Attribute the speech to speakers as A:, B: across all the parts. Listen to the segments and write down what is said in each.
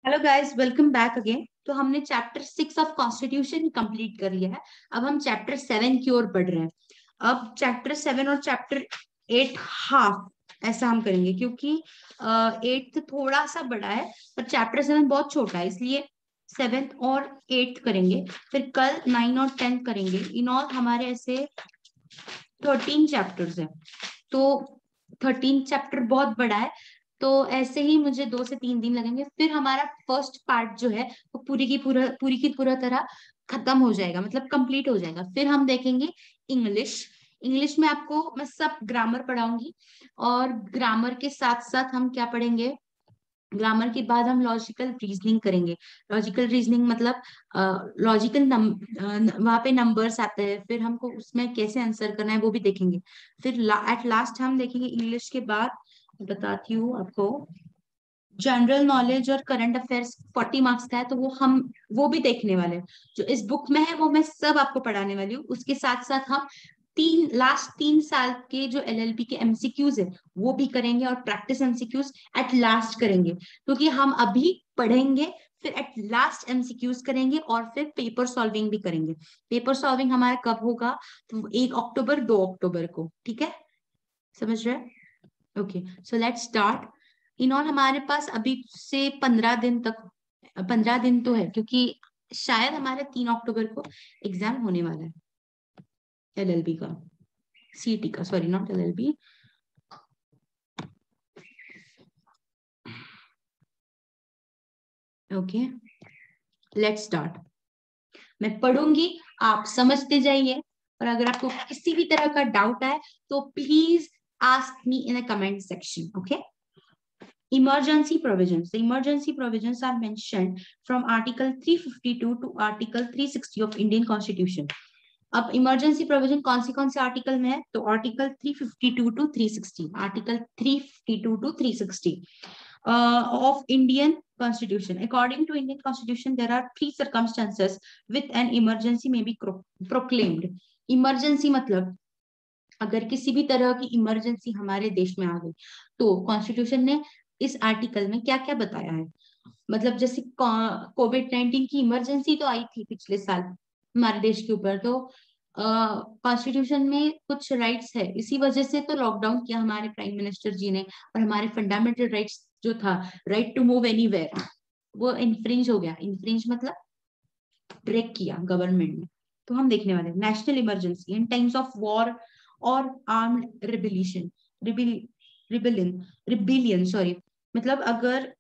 A: Hello guys, welcome back again. तो हमने chapter 6 of constitution complete कर लिया है। अब हम चैप्टर 7 की ओर बढ़ रहे हैं। अब चैप्टर 7 और चैप्टर 8 हाफ ऐसा हम करेंगे, क्योंकि 8 थोड़ा सा बड़ा है पर चैप्टर 7 बहुत छोटा है, इसलिए 7th और 8th करेंगे। फिर कल 9 और 10th करेंगे। इन ऑल हमारे ऐसे 13 चैप्टर्स है। तो 13 चैप्टर बहुत बड़ा है, तो ऐसे ही मुझे 2 से 3 दिन लगेंगे। फिर हमारा फर्स्ट पार्ट जो है वो पूरी की पूरा तरह खत्म हो जाएगा, मतलब कंप्लीट हो जाएगा। फिर हम देखेंगे इंग्लिश। इंग्लिश में आपको मैं सब ग्रामर पढ़ाऊंगी, और ग्रामर के साथ साथ हम क्या पढ़ेंगे, ग्रामर के बाद हम लॉजिकल रीजनिंग करेंगे। लॉजिकल रीजनिंग मतलब लॉजिकल वहां पे नंबर्स आते हैं, फिर हमको उसमें कैसे आंसर करना है वो भी देखेंगे। फिर एट लास्ट हम देखेंगे इंग्लिश के बाद, बताती हूँ आपको, जनरल नॉलेज और करंट अफेयर्स 40 मार्क्स का है, तो वो भी देखने वाले हैं। जो इस बुक में है वो मैं सब आपको पढ़ाने वाली हूँ। उसके साथ साथ हम लास्ट 3 साल के जो एलएलबी के एमसीक्यूज है वो भी करेंगे, और प्रैक्टिस एमसीक्यूज एट लास्ट करेंगे, क्योंकि हम अभी पढ़ेंगे, फिर एट लास्ट एमसीक्यूज करेंगे, और फिर पेपर सॉल्विंग भी करेंगे। पेपर सॉल्विंग हमारा कब होगा, तो 1 अक्टूबर 2 अक्टूबर को, ठीक है? समझ रहे हैं? Okay, so let's start. In all हमारे पास अभी से 15 दिन तक, 15 दिन तो है, क्योंकि शायद हमारे 3 अक्टूबर को एग्जाम होने वाला है एलएलबी का, सीटी का, sorry not LLB. Okay, let's start. मैं पढ़ूंगी, आप समझते जाइए, और अगर आपको किसी भी तरह का डाउट आए तो please ask me in the comment section. Okay, emergency provisions. The emergency provisions are mentioned from Article 352 to Article 360 of Indian Constitution. अब इमरजेंसी प्रोविजन कौन से आर्टिकल में है, तो article 352 to 360, article 352 to 360 of Indian Constitution. According to Indian Constitution, there are 3 circumstances with an emergency may be proclaimed. Emergency मतलब अगर किसी भी तरह की इमरजेंसी हमारे देश में आ गई, तो कॉन्स्टिट्यूशन ने इस आर्टिकल में क्या क्या बताया है। मतलब जैसे कोविड-19 की इमरजेंसी तो आई थी पिछले साल हमारे देश के ऊपर, तो कॉन्स्टिट्यूशन में कुछ राइट्स है, इसी वजह से तो लॉकडाउन किया हमारे प्राइम मिनिस्टर जी ने, और हमारे फंडामेंटल राइट्स जो था, राइट टू मूव एनीवेयर, वो इन्फ्रिंज हो गया। इन्फ्रिंज मतलब ब्रेक किया गवर्नमेंट ने। तो हम देखने वाले national emergency in times of war और आर्म्ड रिबिलिशन, रिबिलियन रिबिलियन सॉरी, मतलब अगर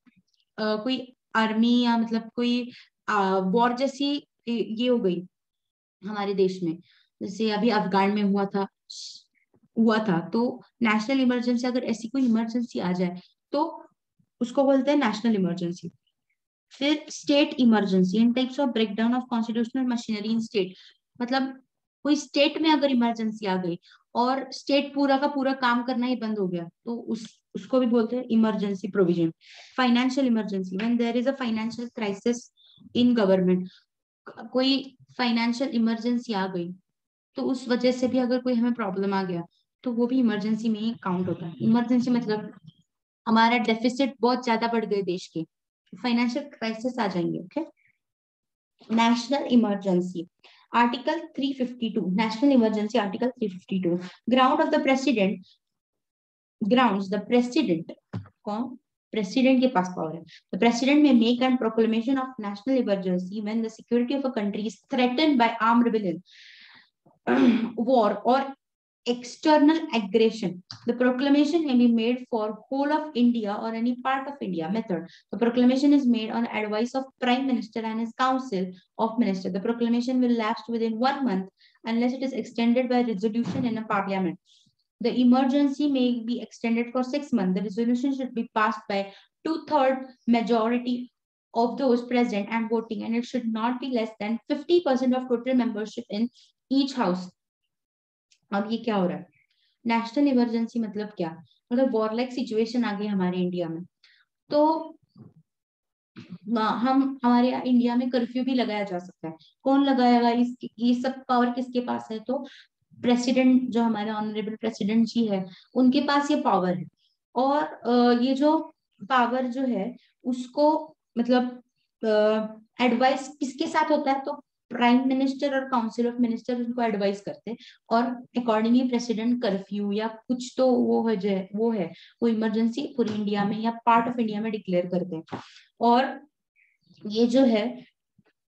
A: कोई आर्मी या मतलब कोई वॉर जैसी ये हो गई हमारे देश में, जैसे अभी अफगान में हुआ था, तो नेशनल इमरजेंसी, अगर ऐसी कोई इमरजेंसी आ जाए तो उसको बोलते हैं नेशनल इमरजेंसी। फिर state emergency in types of breakdown of constitutional machinery in state, मतलब कोई स्टेट में अगर इमरजेंसी आ गई और स्टेट पूरा का पूरा काम करना ही बंद हो गया, तो उसको भी बोलते हैं emergency provision. Financial emergency when there is a financial crisis in government, कोई फाइनेंशियल इमरजेंसी आ गई तो उस वजह से भी अगर कोई हमें प्रॉब्लम आ गया, तो वो भी इमरजेंसी में ही काउंट होता है। इमरजेंसी मतलब हमारा डेफिसिट बहुत ज्यादा बढ़ गए देश के, फाइनेंशियल क्राइसिस आ जाएंगे। Okay, national emergency article 352, national emergency article 352, ground of the president, grounds the president, कौन, प्रेसिडेंट के पास पावर है। द प्रेसिडेंट में make an proclamation of national emergency when the security of a country is threatened bye armed rebellion, war or external aggression. The proclamation may be made for whole of India or any part of India. Method: the proclamation is made on advice of Prime Minister and his Council of Ministers. The proclamation will lapse within 1 month unless it is extended by resolution in a parliament. The emergency may be extended for 6 months. The resolution should be passed by 2/3 majority of those present and voting, and it should not be less than 50% of total membership in each house. अब ये क्या हो रहा है, national emergency मतलब क्या, मतलब वॉरलाइक situation आ गई हमारे इंडिया में, तो हम हमारे यहाँ इंडिया में कर्फ्यू भी लगाया जा सकता है। कौन लगाएगा, ये सब पावर किसके पास है, तो प्रेसिडेंट, जो हमारे ऑनरेबल प्रेसिडेंट जी है, उनके पास ये पावर है। और ये जो पावर जो है उसको मतलब एडवाइस किसके साथ होता है, तो प्राइम मिनिस्टर और काउंसिल ऑफ मिनिस्टर उनको एडवाइस करते हैं, और अकॉर्डिंगली प्रेसिडेंट कर्फ्यू या कुछ तो वो इमरजेंसी पूरी इंडिया में या पार्ट ऑफ इंडिया में डिक्लेयर करते हैं। और ये जो है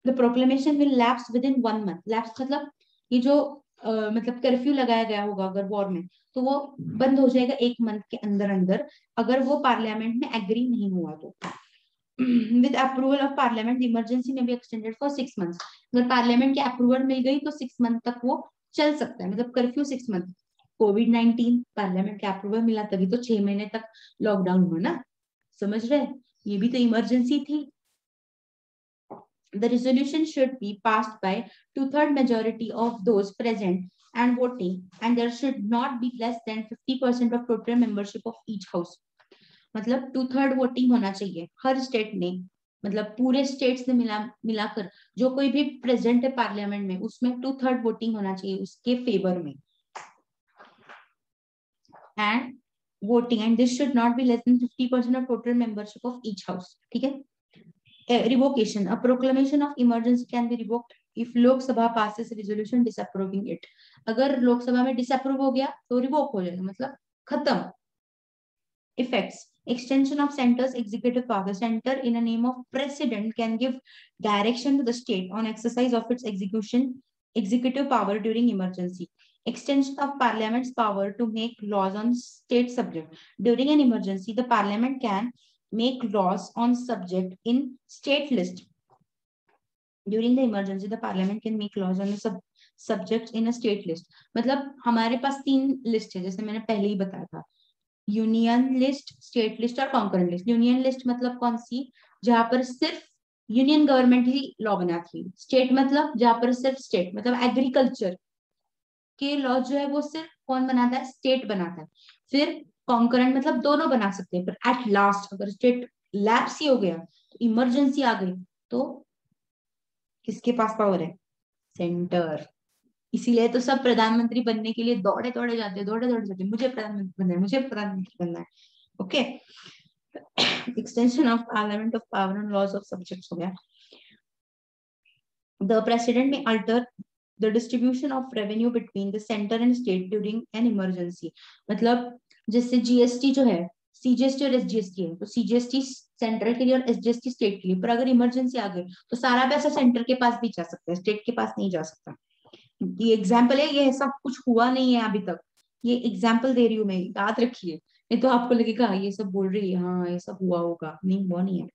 A: the proclamation will lapse with in 1 month. Lapse मतलब ये जो मतलब कर्फ्यू लगाया गया होगा अगर वॉर में, तो वो बंद हो जाएगा 1 मंथ के अंदर अंदर, अगर वो पार्लियामेंट में एग्री नहीं हुआ तो। With approval of parliament emergency में भी एक्सटेंडेड फॉर 6 मंथ्स। अगर पार्लियामेंट की अप्रूवल मिल गई तो 6 मंथ तक वो चल सकता है, मतलब कर्फ्यू 6 मंथ। कोविड-19 पार्लियामेंट का अप्रूवल मिला तभी तो 6 महीने तक लॉकडाउन हुआ ना, समझ रहे, ये भी तो इमरजेंसी थी। The resolution should be passed by 2/3 majority of those present and voting, and there should not be less than 50% of total membership of each house. मतलब 2/3 वोटिंग होना चाहिए हर स्टेट ने, मतलब पूरे स्टेट्स ने मिलाकर जो कोई भी प्रेजेंट है पार्लियामेंट में उसमें 2/3 वोटिंग होना चाहिए उसके फेवर में, and voting and this should not be less than 50% of total membership of each house. ठीक है। Revocation. A proclamation of emergency can be revoked if Lok Sabha passes a resolution disapproving it. अगर लोकसभा में disapprove हो गया तो revoke हो जाएगा, मतलब खत्म। Effects. Extension of center's executive power. The center in a name of president can give direction to the state on exercise of its executive power during emergency. Extension of parliament's power to make laws on state subject. During an emergency, the parliament can make laws on subject in state list. During the emergency, the parliament can make laws on the subjects in a state list. मतलब हमारे पास 3 list है, जैसे मैंने पहले ही बताया था, union list, state list और concurrent list. Union list मतलब कौन सी, जहां पर सिर्फ यूनियन गवर्नमेंट ही लॉ बनाती है। स्टेट मतलब जहां पर सिर्फ स्टेट, मतलब एग्रीकल्चर के लॉ जो है वो सिर्फ कौन बनाता है, स्टेट बनाता है। फिर कॉन्करेंट मतलब दोनों बना सकते हैं, पर एट लास्ट अगर स्टेट लैप्स ही हो गया, तो इमरजेंसी आ गई, तो किसके पास पावर है, सेंटर। इसीलिए तो सब प्रधानमंत्री बनने के लिए दौड़े दौड़े जाते हैं, दौड़े दौड़े जाते हैं, मुझे प्रधानमंत्री बनना है, मुझे प्रधानमंत्री बनना है। Okay. Extension of parliament of power and laws of subjects हो गया। The president may alter the distribution of revenue between the center and state during an emergency. मतलब जैसे जीएसटी जो है, सीजीएसटी और एसजीएसटी है, तो सीजीएसटी सेंट्रल के लिए और एसजीएसटी स्टेट के लिए, पर अगर इमरजेंसी आ गई तो सारा पैसा सेंटर के पास भी जा सकता है, स्टेट के पास नहीं जा सकता। ये एग्जाम्पल है, ये ऐसा कुछ हुआ नहीं है अभी तक, ये एग्जाम्पल दे रही हूँ मैं, याद रखिए, नहीं तो आपको लगेगा ये सब बोल रही है, हाँ ये सब हुआ होगा, नहीं हुआ नहीं है।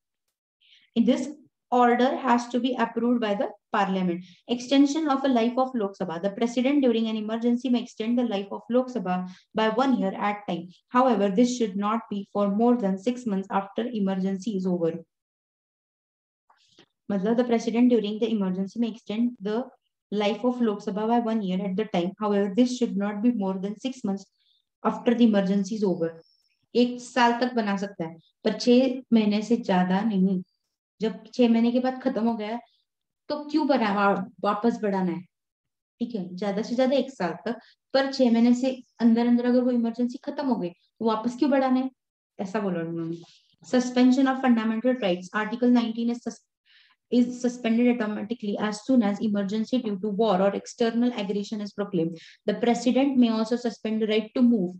A: In this order has to be approved by the parliament. Extension of a life of Lok Sabha. The president during an emergency may extend the life of Lok Sabha by 1 year at time. However, this should not be for more than 6 months after emergency is over. मतलब the president during the emergency may extend the life of Lok Sabha by 1 year at the time. However, this should not be more than 6 months after the emergency is over. 1 साल तक बना सकता है, पर 6 महीने से ज्यादा नहीं। जब 6 महीने के बाद खत्म हो गया तो क्यों वापस बढ़ाना है, ठीक है, ज्यादा से ज्यादा 1 साल तक, पर 6 महीने से अंदर अंदर अगर वो इमरजेंसी खत्म हो गई तो वापस क्यों बढ़ाना है, ऐसा बोला उन्होंने। Suspension of fundamental rights. Article 19 is suspended automatically as soon as emergency due to war or external aggression is proclaimed. The president may also suspend the right to move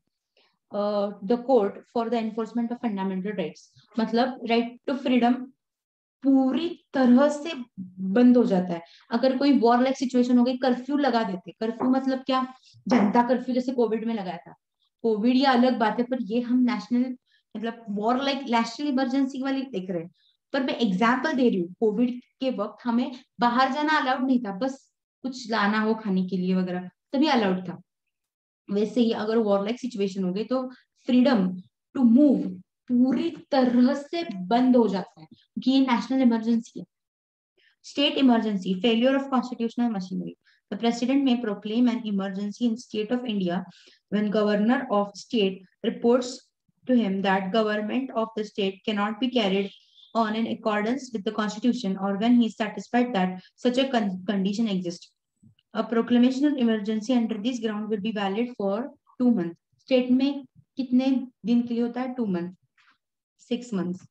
A: the court for the enforcement of fundamental rights. मतलब right to freedom पूरी तरह से बंद हो जाता है अगर कोई वॉर लाइक सिचुएशन हो गई, कर्फ्यू लगा देते। कर्फ्यू मतलब क्या, जनता कर्फ्यू जैसे कोविड में लगाया था। कोविड ये अलग बात है, पर ये हम नेशनल मतलब वॉर लाइक नेशनल इमरजेंसी वाली देख रहे हैं। पर मैं एग्जाम्पल दे रही हूँ, कोविड के वक्त हमें बाहर जाना अलाउड नहीं था, बस कुछ लाना हो खाने के लिए वगैरह तभी अलाउड था। वैसे ही अगर वॉर लाइक सिचुएशन हो गई तो फ्रीडम टू मूव पूरी तरह से बंद हो जाता है, क्योंकि ये नेशनल इमरजेंसी है। State emergency, failure of constitutional machinery. The president may proclaim an emergency in state of India when governor of state reports to him that government of the state cannot be carried on in accordance with the constitution, or when he is satisfied that such a condition exists. A proclamation of emergency under this ground will be valid for 2 months. State में कितने दिन के लिए होता है, 2 months, 6 months.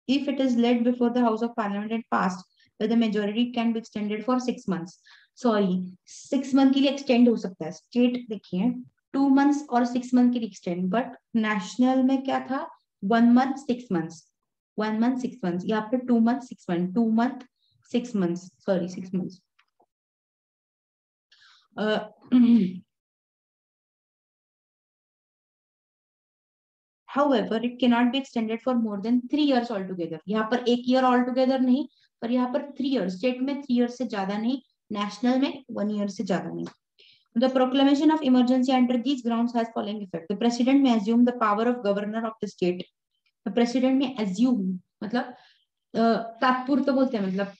A: if it is led before the House of Parliament and passed by the majority, it can be extended for 6 months. Sorry, 6 month के लिए extend हो सकता है. स्टेट देखिए 2 months और 6 month के लिए एक्सटेंड, बट नेशनल में क्या था 1 month 6 months, 1 month 6 months, यहाँ पे 2 month 6 months, 2 month 6 months, sorry 6 months. However, it cannot be extended for more than 3 years altogether. यहाँ पर 1 year altogether नहीं, पर यहाँ पर 3 years. स्टेट में 3 years से ज्यादा नहीं, नेशनल में 1 year से ज्यादा नहीं. The proclamation of emergency under these grounds has following effect. The president may assume the power of governor of the state. The president may assume मतलब तात्पुर तो बोलते हैं, मतलब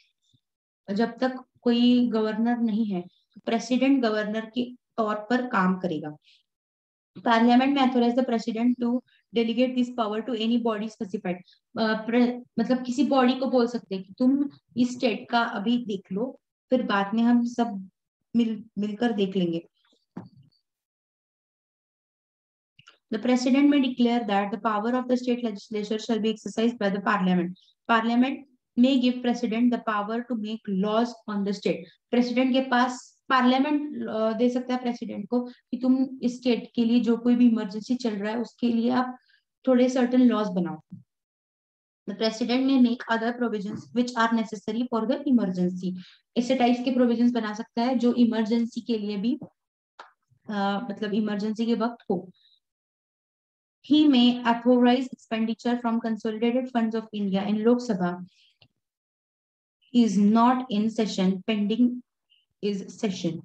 A: जब तक कोई गवर्नर नहीं है, प्रेसिडेंट गवर्नर के तौर पर काम करेगा. पार्लियामेंट में authorize the president to delegate this power to any body specified. मतलब किसी बॉडी को बोल सकते हैं कि तुम इस स्टेट का अभी देख लो, फिर बाद में हम सब मिलकर देख लेंगे. The president may declare that the power of the state legislature shall be exercised by the parliament. Parliament may give president the power to make laws on the state. President के पास पार्लियामेंट दे सकता है president को कि तुम इस state के लिए जो कोई भी इमरजेंसी चल रहा है उसके लिए आप थोड़े सर्टेन लॉज बनाओ. The president may make other provisions which are necessary for the emergency. ऐसे टाइप्स के प्रोविजंस बना सकता है जो इमरजेंसी के लिए भी मतलब इमरजेंसी के वक्त हो. He may authorize expenditure from consolidated funds of India in Lok Sabha is not in session pending is session.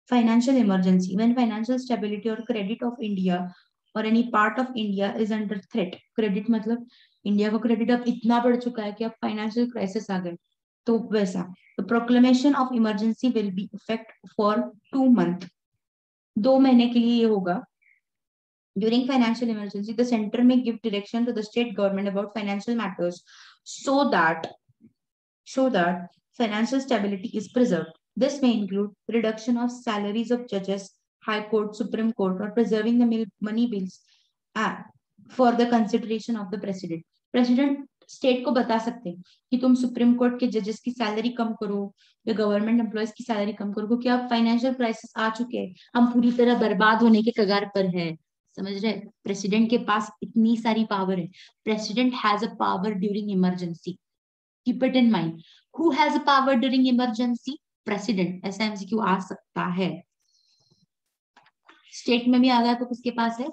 A: Financial emergency, when financial stability or credit of India or any part of India is under threat. Credit मतलब India को credit अब इतना बढ़ चुका है कि अब financial crisis आ गए, तो वैसा. The proclamation of emergency will be effect for 2 months. 2 महीने के लिए ये होगा. During financial emergency, the center may give direction to the state government about financial matters so that financial stability is preserved. This may include reduction of salaries of judges, High Court, Supreme Court, or preserving the money bills for the consideration of the president. President state को बता सकते हैं कि तुम supreme court के जजेस की salary कम करो या गवर्नमेंट एम्प्लॉयज की सैलरी कम करो, क्योंकि अब फाइनेंशियल क्राइसिस आ चुके हैं, हम पूरी तरह बर्बाद होने के कगार पर है. समझ रहे? प्रेसिडेंट के पास इतनी सारी पावर है. President has a power during emergency. Keep it in mind. Who has a power during emergency? President. ऐसा एमसीक्यू आ सकता है. स्टेट में भी आ गया तो किसके पास है?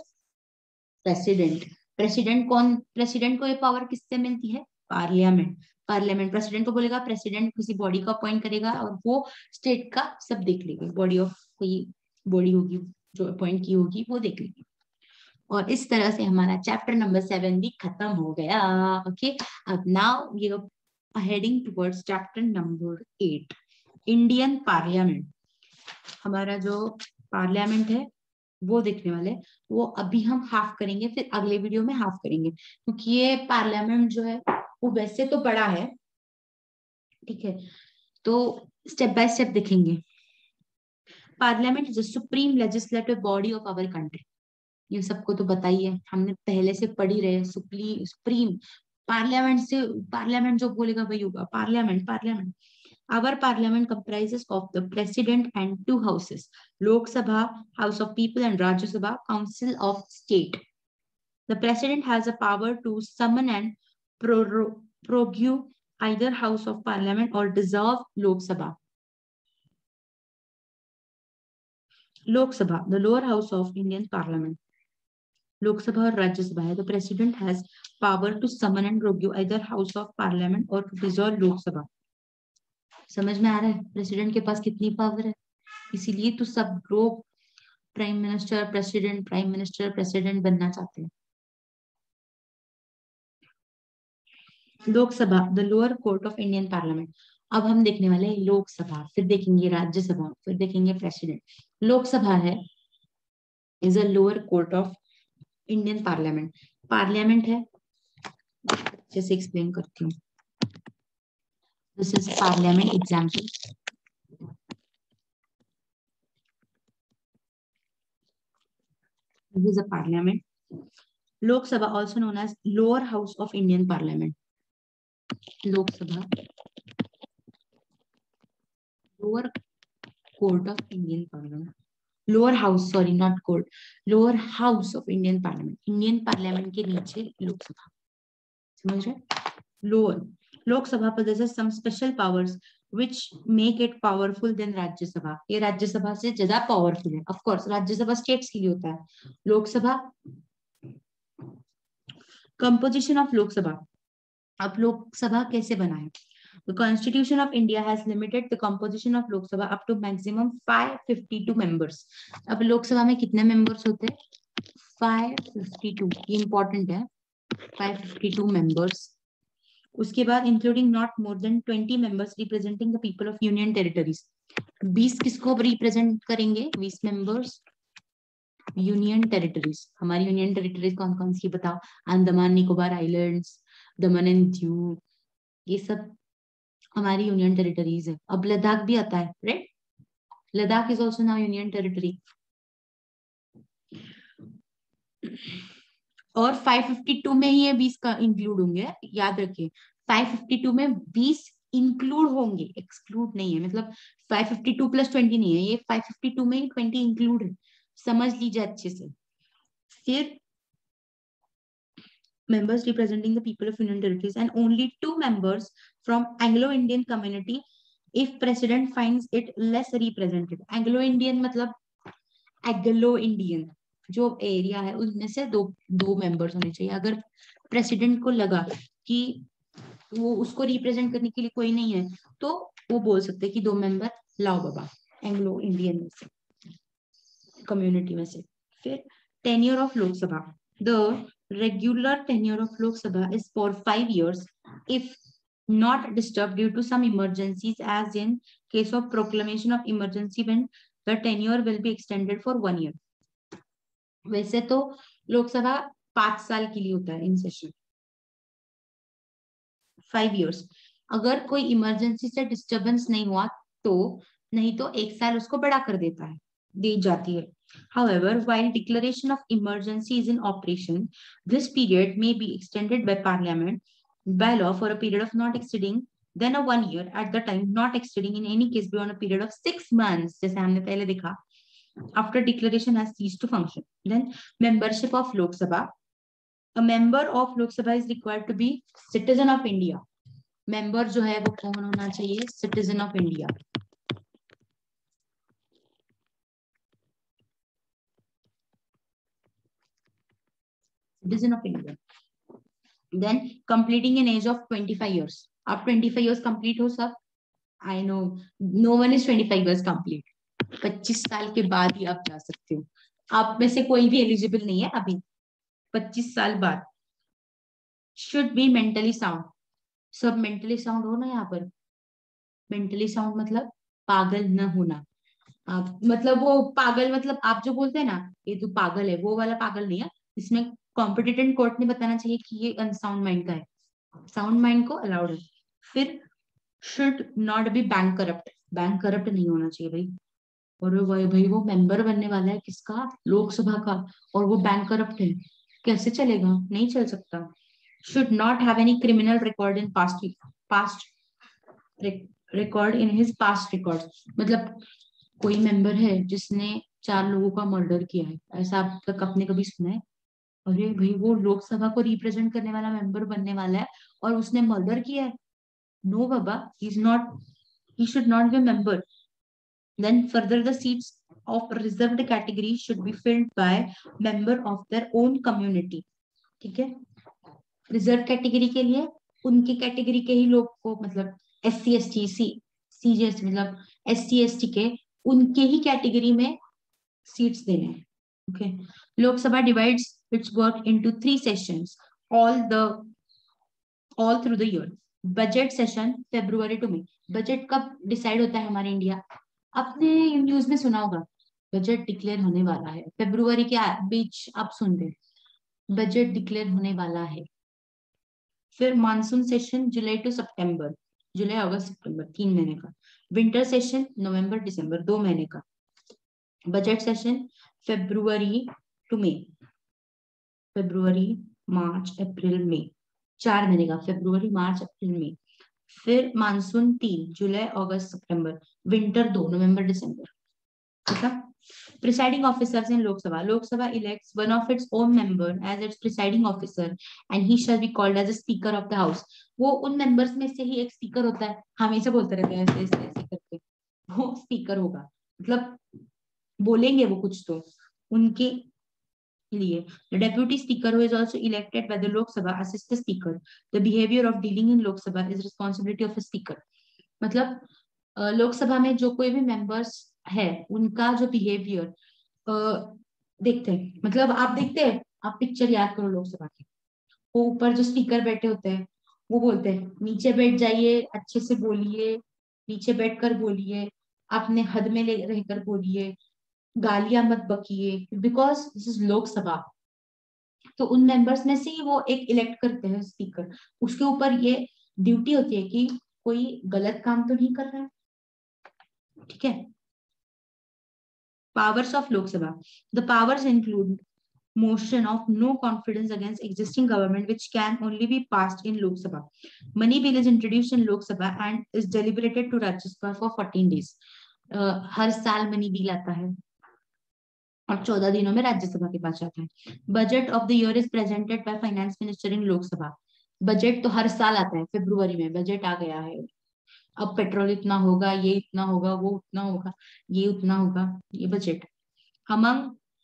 A: प्रेसिडेंट. प्रेसिडेंट कौन? प्रेसिडेंट को ये पावर किससे मिलती है? पार्लियामेंट. पार्लियामेंट प्रेसिडेंट को बोलेगा, प्रेसिडेंट किसी बॉडी को अपॉइंट करेगा और वो स्टेट का सब देख लेगी. बॉडी ऑफ कोई बॉडी होगी जो अपॉइंट की होगी वो देख लेगी. और इस तरह से हमारा चैप्टर नंबर 7 भी खत्म हो गया. ओके, अब now we are heading towards chapter number 8, Indian parliament. हमारा जो पार्लियामेंट है वो देखने वाले. वो अभी हम हाफ करेंगे, फिर अगले वीडियो में हाफ करेंगे, क्योंकि ये पार्लियामेंट जो है वो वैसे तो बड़ा है, ठीक है, तो स्टेप बाय स्टेप देखेंगे. Parliament is the supreme legislative body of our country. ये सबको तो बताइए, हमने पहले से पढ़ ही रहे. सुप्रीम पार्लियामेंट से, पार्लियामेंट जो बोलेगा वही होगा. Parliament parliament. Our parliament comprises of the president and 2 houses, Lok Sabha, House of People, and Rajya Sabha, Council of State. The president has a power to summon and prorogue either House of Parliament or dissolve Lok Sabha. Lok Sabha, the lower house of Indian Parliament. Lok Sabha or Rajya Sabha hai. The president has power to summon and prorogue either House of Parliament or to dissolve Lok Sabha. समझ में आ रहा है president के पास कितनी power है? इसीलिए तो सब लोग प्राइम मिनिस्टर प्रेसिडेंट बनना चाहते हैं. Lok Sabha, the lower court of Indian parliament. अब हम देखने वाले हैं लोकसभा, फिर देखेंगे राज्यसभा, फिर देखेंगे प्रेसिडेंट. लोकसभा है is a lower court of Indian parliament. Parliament है, जैसे एक्सप्लेन करती हूँ. This is parliament example. This is a parliament. Lok Sabha also known as lower house of Indian parliament. Lok Sabha lower court of Indian parliament. Lower house, sorry not court, lower house of Indian parliament. Indian parliament के नीचे लोकसभा. समझ रहे? Lower. Lok Sabha possesses some special powers which make it powerful than Rajya Sabha. ये राज्यसभा से ज्यादा powerful है. Of course Rajya Sabha states के लिए होता है. Lok Sabha, composition of Lok Sabha. अब लोकसभा कैसे बनाए? The Constitution of India has limited the composition of Lok Sabha up to maximum 552 members. अब लोकसभा में कितने members होते हैं? 552. ये important है. 552 members. उसके बाद including not more than 20 members representing the people of union territories. 20 किसको रिप्रेजेंट करेंगे? 20 मेंबर्स यूनियन टेरिटरीज. हमारी यूनियन टेरिटरीज कौन कौन सी बताओ? Andaman Nicobar islands, Daman and Diu, ये सब हमारी यूनियन टेरिटरीज है. अब लद्दाख भी आता है, right? Ladakh is also now union territory. और 552 में ही ये 20 का इंक्लूड होंगे, याद रखिए. 552 में 20 इंक्लूड होंगे, एक्सक्लूड नहीं है. मतलब 552 प्लस 20 नहीं है, ये 552 में ही 20 इंक्लूड है. समझ लीजिए अच्छे से. फिर members representing the people of union territories and only 2 members from Anglo-Indian community if president finds it less represented. Anglo-Indian मतलब Anglo-Indian जो एरिया है उसमें से दो मेंबर्स होने चाहिए. अगर प्रेसिडेंट को लगा कि वो उसको रिप्रेजेंट करने के लिए कोई नहीं है तो वो बोल सकते हैं कि 2 मेंबर लाओ बाबा एंग्लो इंडियन में से, कम्युनिटी में से. फिर tenure of Lok Sabha. The regular tenure of Lok Sabha is for 5 years if not disturbed due to some emergencies, as in case of proclamation of emergency when the tenure will be extended for 1 year. वैसे तो लोकसभा 5 साल के लिए होता है in session. 5 years. अगर कोई emergency से डिस्टर्बेंस नहीं हुआ तो, नहीं तो 1 साल उसको बढ़ा कर देता है, दी जाती है. However, while declaration of emergency is in operation, this period may be extended by Parliament by law for a period of not exceeding then a 1 year at the time, not exceeding in any case beyond a period of 6 months, जैसे हमने पहले देखा, after declaration has ceased to function. Then membership of Lok Sabha. A member of Lok Sabha is required to be citizen of India. Member जो है वो कौन होना चाहिए? Citizen of India. Citizen of India. Then completing an age of 25 years. आप 25 years complete हो सब? I know no one is 25 years complete. 25 साल के बाद ही आप जा सकते हो. आप में से कोई भी एलिजिबल नहीं है अभी. 25 साल बाद. Should be mentally sound. सब मेंटली साउंड हो ना यहाँ पर. मेंटली साउंड मतलब पागल न होना. आप मतलब वो पागल मतलब आप जो बोलते हैं ना ये तो पागल है, वो वाला पागल नहीं है. इसमें कॉम्पिटेंट कोर्ट ने बताना चाहिए कि ये अनसाउंड माइंड का है. साउंड माइंड को अलाउड है. फिर should not be bank corrupt. Bank corrupt नहीं होना चाहिए भाई. और भाई वो मेंबर बनने वाला है किसका? लोकसभा का, और वो बैंक करप्ट है, कैसे चलेगा? नहीं चल सकता. Should not have any criminal record in past record in his past record. मतलब कोई मेंबर है जिसने 4 लोगों का मर्डर किया है, ऐसा आप तक आपने कभी सुना है? अरे भाई वो लोकसभा को रिप्रेजेंट करने वाला मेंबर बनने वाला है और उसने मर्डर किया है? नो बाबा, he should not be a member. Then further the seats of reserved category should be filled by member of their own community. ठीक है? रिजर्व कैटेगरी के लिए उनकी कैटेगरी के ही लोग को, मतलब SC ST CGS मतलब SC ST के उनके ही कैटेगरी में सीट्स देने हैं. Okay. Lok Sabha divides it's work into 3 sessions all through the year. Budget session February to May. Budget कब डिसाइड होता है हमारे इंडिया? आपने न्यूज में सुना होगा बजट डिक्लेयर होने वाला है फरवरी के बीच. आप सुन रहे बजट डिक्लेयर होने वाला है. फिर मानसून सेशन जुलाई टू सितंबर, जुलाई अगस्त सितंबर 3 महीने का. विंटर सेशन नवंबर दिसंबर 2 महीने का. Budget session February to May. फरवरी, मार्च, अप्रैल, मई, 4 महीने का, फरवरी, मार्च, अप्रैल, मई। फिर मानसून 3, जुलाई, अगस्त, सितंबर। विंटर 2, नवंबर, दिसंबर। ठीक है। Presiding officers in Lok Sabha, Lok Sabha elects one of its own member as its presiding officer and he shall be called as a speaker of the house. वो उन members में से ही एक स्पीकर होता है, हमेशा बोलते रहते हैं ऐसे ऐसे ऐसे करके, वो स्पीकर होगा, मतलब बोलेंगे वो कुछ तो उनके लिए। The deputy speaker who is also elected by the Lok Sabha assists the speaker. The behavior of dealing in Lok Sabha is responsibility of a speaker. मतलब लोकसभा में जो कोई भी मेंबर्स है उनका जो बिहेवियर देखते हैं, मतलब आप देखते हैं, आप पिक्चर याद करो लोकसभा की, वो ऊपर जो स्पीकर बैठे होते हैं वो बोलते हैं नीचे बैठ जाइए, अच्छे से बोलिए, नीचे बैठकर बोलिए, अपने हद में रहकर बोलिए, गालियां मत बकिए, बिकॉज दिस इज लोकसभा। तो उन मेंबर्स में से ही वो एक इलेक्ट करते हैं स्पीकर, उसके ऊपर ये ड्यूटी होती है कि कोई गलत काम तो नहीं कर रहा है। ठीक है। Powers of Lok Sabha. The powers include motion of no confidence against existing government, which can only be passed in Lok Sabha. Money bill is introduced in Lok Sabha and is deliberated to Rajya Sabha for 14 days. हर साल money bill आता है और 14 दिनों में राज्यसभा के पास जाता है। Budget of the year is presented by finance minister in Lok Sabha. Budget तो हर साल आता है, फरवरी में बजट आ गया है, अब पेट्रोल इतना होगा, ये इतना होगा, वो उतना होगा, ये उतना होगा, ये बजट। अमंग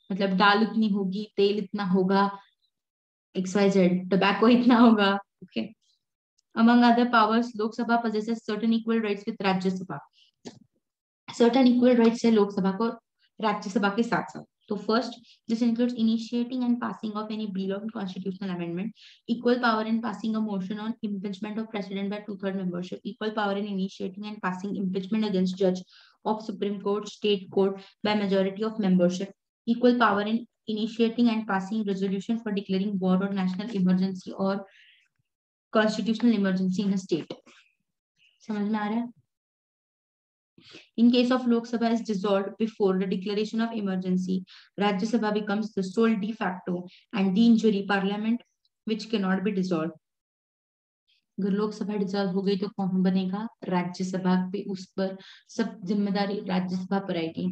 A: मतलब दाल इतनी होगी, तेल इतना होगा, XYZ, टोबैको इतना होगा। Okay. Among other powers, Lok Sabha possesses certain equal rights with Rajya Sabha. certain equal rights है लोकसभा को राज्यसभा के साथ साथ। तो first, this includes initiating and passing of any bill of constitutional amendment, equal power in passing a motion on impeachment of president by 2/3 membership, equal power in initiating and passing impeachment against judge of Supreme Court, state court by majority of membership, equal power in initiating and passing resolution for declaring war or national emergency or constitutional emergency in a state। समझ में आ रहा है? In case of Lok Sabha is dissolved before the declaration of emergency, Rajya Sabha becomes the sole de facto and de jure parliament which cannot be dissolved. अगर Lok Sabha dissolve हो गई तो कौन बनेगा? राज्यसभा पे, उस पर सब जिम्मेदारी राज्यसभा पर आएगी।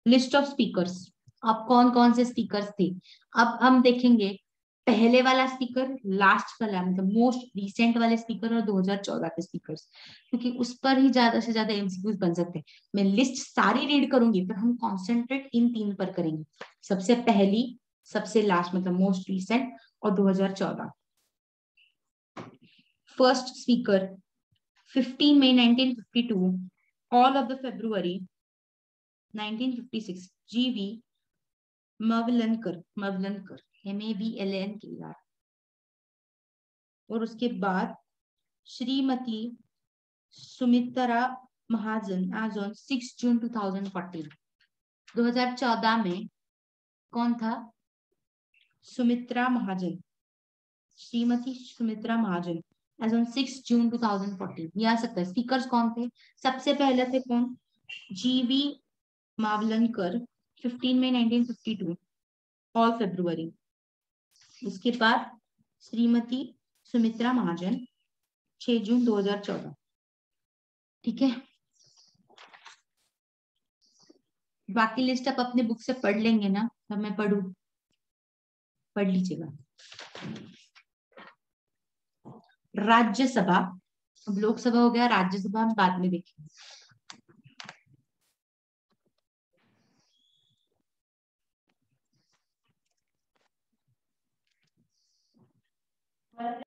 A: लिस्ट ऑफ स्पीकर्स, अब कौन कौन से स्पीकर्स थे अब हम देखेंगे। पहले वाला स्पीकर, लास्ट वाला मतलब मोस्ट रिसेंट वाले स्पीकर और 2014 के स्पीकर्स, क्योंकि उस पर ही ज्यादा से ज्यादा एमसीक्यूज बन सकते हैं। मैं लिस्ट सारी रीड करूंगी पर हम कॉन्सेंट्रेट इन 3 पर करेंगे, सबसे पहली, सबसे लास्ट मतलब मोस्ट रिसेंट और 2014। फर्स्ट स्पीकर 15 मई 1952, all of the February 1956, GV Mavalankar, Mavalankar MAVLNKR। और उसके बाद Shrimati Sumitra Mahajan as on 6 June 2014। 2014 में कौन था? Sumitra Mahajan, Shrimati Sumitra Mahajan as on 6 June 2014। ये आ सकता है। स्पीकर्स कौन थे? सबसे पहले थे कौन? GV मावलनकर 15 मई 1952, ऑल फरवरी। उसके बाद श्रीमती सुमित्रा महाजन 6 जून 2014। ठीक है। बाकी लिस्ट आप अपने बुक से पढ़ लेंगे ना, तब मैं पढ़ू, पढ़ लीजिएगा। राज्यसभा, अब लोकसभा हो गया, राज्यसभा हम बाद में देखेंगे।